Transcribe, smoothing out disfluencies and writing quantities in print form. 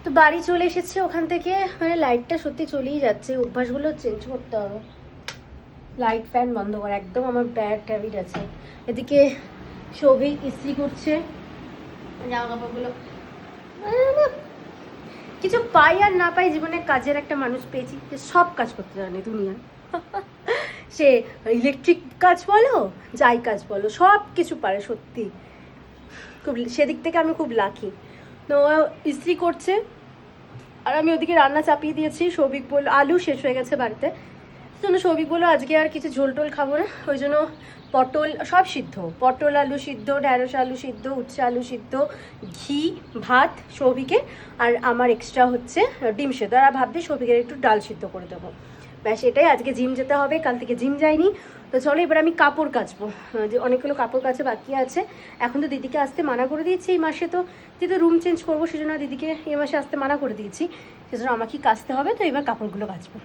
তো বাড়ি চলে এসেছে ওখান থেকে, মানে লাইটটা সত্যি চলেই যাচ্ছে, অভ্যাসগুলো চেঞ্জ করতে হবে। লাইট ফ্যান বন্ধ করা একদম আমার ব্যাড হ্যাবিট আছে। এদিকে সৌভিক ইস্ত্রি করছে জামা কাপড়গুলো। কিছু পাই আর না পাই জীবনে, কাজের একটা মানুষ পেয়েছি যে সব কাজ করতে জানে দুনিয়া। সে ইলেকট্রিক কাজ বলো, যাই কাজ বলো, সব কিছু পারে সত্যি। খুব সেদিক থেকে আমি খুব লাকি। তো ইস্ত্রি করছে আর আমি ওদিকে রান্না চাপিয়ে দিয়েছি। সৌভিক বলল, আলু শেষ হয়ে গেছে বাড়িতে, জন্য সৌভিক বললো আজকে আর কিছু ঝোল টোল খাবো না, ওই জন্য পটল সব সিদ্ধ, পটল আলু সিদ্ধ, ঢ্যাঁড়স আলু সিদ্ধ, উচ্ছে আলু সিদ্ধ, ঘি, ভাত সৌভিকে, আর আমার এক্সট্রা হচ্ছে ডিম সেদ্ধ। আর ভাবছি সৌভিকের একটু ডাল সিদ্ধ করে দেবো। ব্যাস এটাই। আজকে জিম যেতে হবে, কাল থেকে জিম যাইনি। তো চলো এবার আমি কাপড় কাচবো, যে অনেকগুলো কাপড় কাচা বাকি আছে। এখন তো দিদিকে আসতে মানা করে দিয়েছি এই মাসে, তো যেহেতু রুম চেঞ্জ করবো সেজন্য দিদিকে এই মাসে আসতে মানা করে দিয়েছি, সেজন্য আমাকেই কাচতে হবে। তো এবার কাপড়গুলো কাচবো।